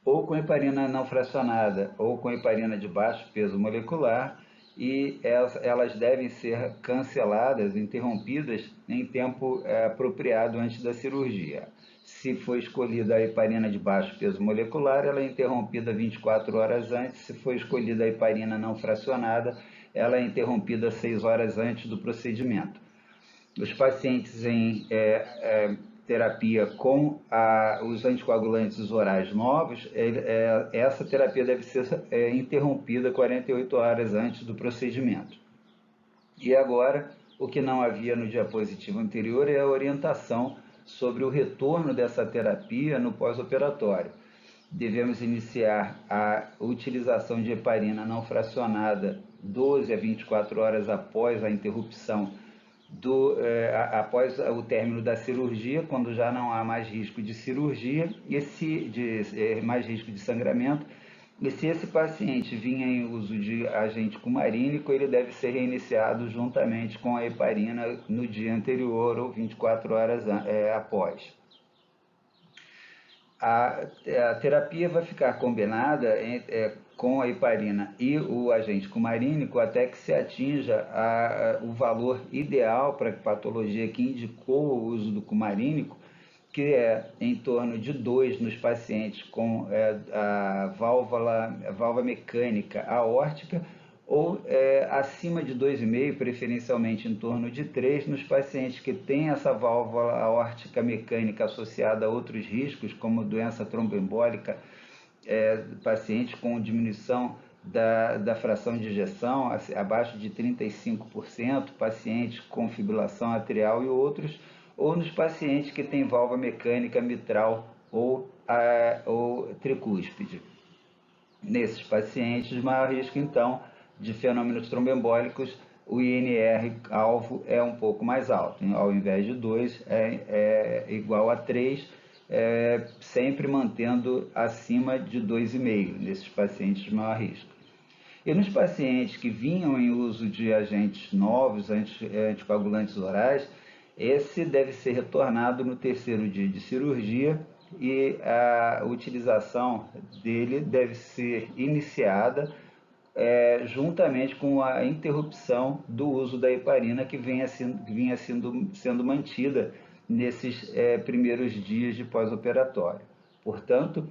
ou com heparina não fracionada, ou com heparina de baixo peso molecular, e elas devem ser canceladas, interrompidas em tempo apropriado antes da cirurgia. Se for escolhida a heparina de baixo peso molecular, ela é interrompida 24 horas antes. Se for escolhida a heparina não fracionada, ela é interrompida 6 horas antes do procedimento. Os pacientes em terapia com os anticoagulantes orais novos, essa terapia deve ser interrompida 48 horas antes do procedimento. E agora, o que não havia no diapositivo anterior é a orientação sobre o retorno dessa terapia no pós-operatório. Devemos iniciar a utilização de heparina não fracionada 12 a 24 horas após a interrupção após o término da cirurgia, quando já não há mais risco de cirurgia, mais risco de sangramento. E se esse paciente vinha em uso de agente cumarínico, ele deve ser reiniciado juntamente com a heparina no dia anterior ou 24 horas após. A terapia vai ficar combinada com a heparina e o agente cumarínico até que se atinja o valor ideal para a patologia que indicou o uso do cumarínico, que é em torno de 2 nos pacientes com a válvula mecânica aórtica, ou acima de 2,5, preferencialmente em torno de 3, nos pacientes que têm essa válvula aórtica mecânica associada a outros riscos, como doença tromboembólica, pacientes com diminuição da fração de ejeção abaixo de 35%, pacientes com fibrilação atrial e outros, ou nos pacientes que têm válvula mecânica mitral ou tricúspide. Nesses pacientes, maior risco, então, de fenômenos tromboembólicos, o INR-alvo é um pouco mais alto. Ao invés de 2, é igual a 3, sempre mantendo acima de 2,5 nesses pacientes de maior risco. E nos pacientes que vinham em uso de agentes novos, anticoagulantes orais, esse deve ser retornado no terceiro dia de cirurgia e a utilização dele deve ser iniciada juntamente com a interrupção do uso da heparina que vinha sendo mantida nesses primeiros dias de pós-operatório. Portanto,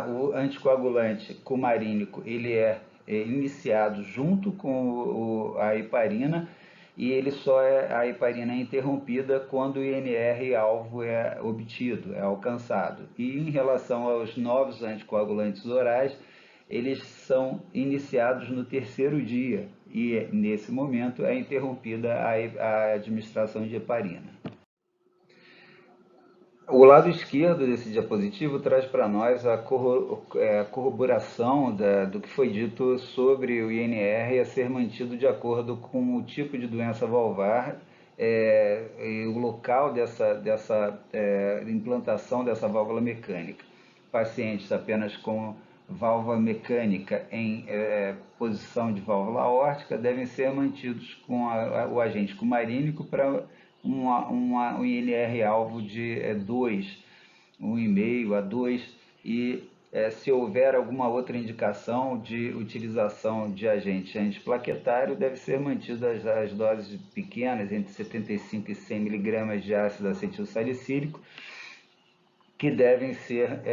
o anticoagulante cumarínico ele é iniciado junto com a heparina, e a heparina é interrompida quando o INR-alvo é obtido, é alcançado. E em relação aos novos anticoagulantes orais, eles são iniciados no terceiro dia e, nesse momento, é interrompida a administração de heparina. O lado esquerdo desse diapositivo traz para nós a corroboração do que foi dito sobre o INR a ser mantido de acordo com o tipo de doença valvar e o local dessa implantação dessa válvula mecânica. Pacientes apenas com válvula mecânica em posição de válvula aórtica devem ser mantidos com o agente cumarínico para um INR-alvo de 2, 1,5 a 2, e se houver alguma outra indicação de utilização de agente antiplaquetário, deve ser mantidas as doses pequenas, entre 75 e 100 mg de ácido acetilsalicílico, que devem ser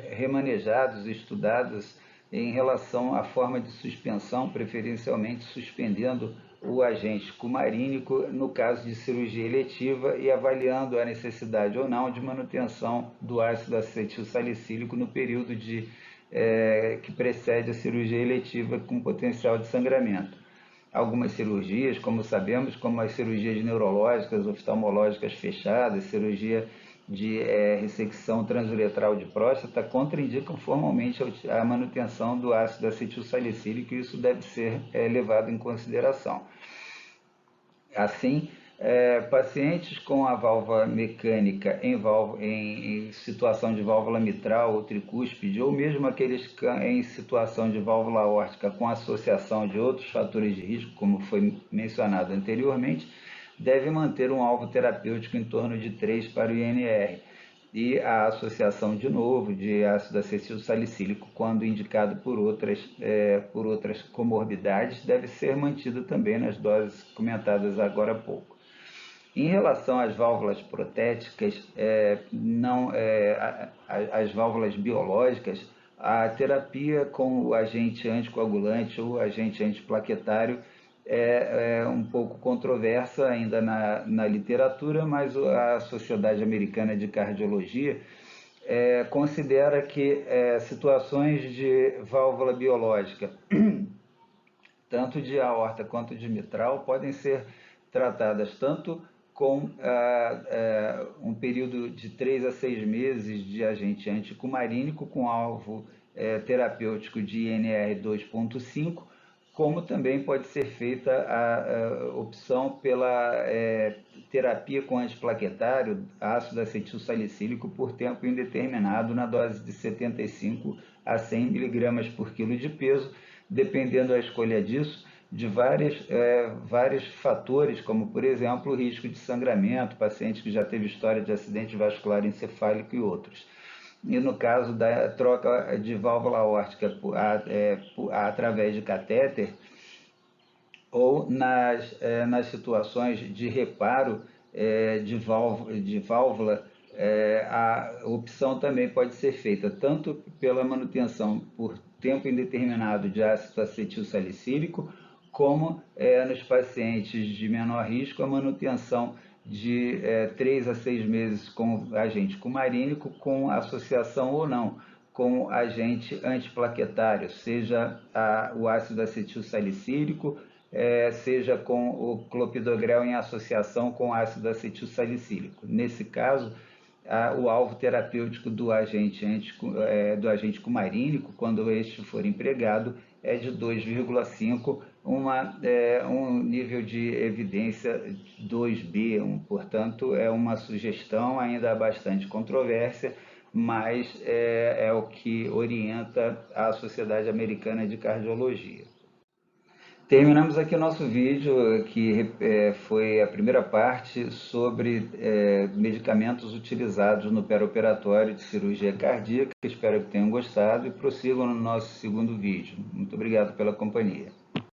remanejados e estudados em relação à forma de suspensão, preferencialmente suspendendo o agente cumarínico no caso de cirurgia eletiva e avaliando a necessidade ou não de manutenção do ácido acetilsalicílico no período que precede a cirurgia eletiva com potencial de sangramento. Algumas cirurgias, como sabemos, como as cirurgias neurológicas, oftalmológicas fechadas, cirurgia de ressecção transuretral de próstata, contraindicam formalmente a manutenção do ácido acetilsalicílico, e isso deve ser levado em consideração. Assim, Pacientes com a válvula mecânica em situação de válvula mitral ou tricúspide, ou mesmo aqueles em situação de válvula aórtica com associação de outros fatores de risco, como foi mencionado anteriormente, devem manter um alvo terapêutico em torno de 3 para o INR. E a associação, de novo, de ácido acetil salicílico, quando indicado por outras comorbidades, deve ser mantida também nas doses comentadas agora há pouco. Em relação às válvulas protéticas, as válvulas biológicas, a terapia com o agente anticoagulante ou agente antiplaquetário é um pouco controversa ainda na literatura, mas a Sociedade Americana de Cardiologia considera que situações de válvula biológica, tanto de aorta quanto de mitral, podem ser tratadas tanto com um período de 3 a 6 meses de agente anticumarínico com alvo terapêutico de INR 2.5, como também pode ser feita a opção pela terapia com antiplaquetário, ácido acetil salicílico, por tempo indeterminado na dose de 75 a 100 mg por quilo de peso, dependendo da escolha disso, de vários fatores, como, por exemplo, o risco de sangramento, paciente que já teve história de acidente vascular encefálico e outros. E no caso da troca de válvula aórtica através de catéter, ou nas situações de reparo de válvula, a opção também pode ser feita tanto pela manutenção por tempo indeterminado de ácido acetil salicílico, como nos pacientes de menor risco, a manutenção de 3 a 6 meses com agente cumarínico, com associação ou não com agente antiplaquetário, seja o ácido acetil salicílico, seja com o clopidogrel em associação com ácido acetil salicílico. Nesse caso, o alvo terapêutico do agente cumarínico, quando este for empregado, é de 2,5, um nível de evidência 2B, portanto, é uma sugestão, ainda há bastante controvérsia, mas é o que orienta a Sociedade Americana de Cardiologia. Terminamos aqui o nosso vídeo, que foi a primeira parte sobre medicamentos utilizados no perioperatório de cirurgia cardíaca. Espero que tenham gostado e prossigam no nosso segundo vídeo. Muito obrigado pela companhia.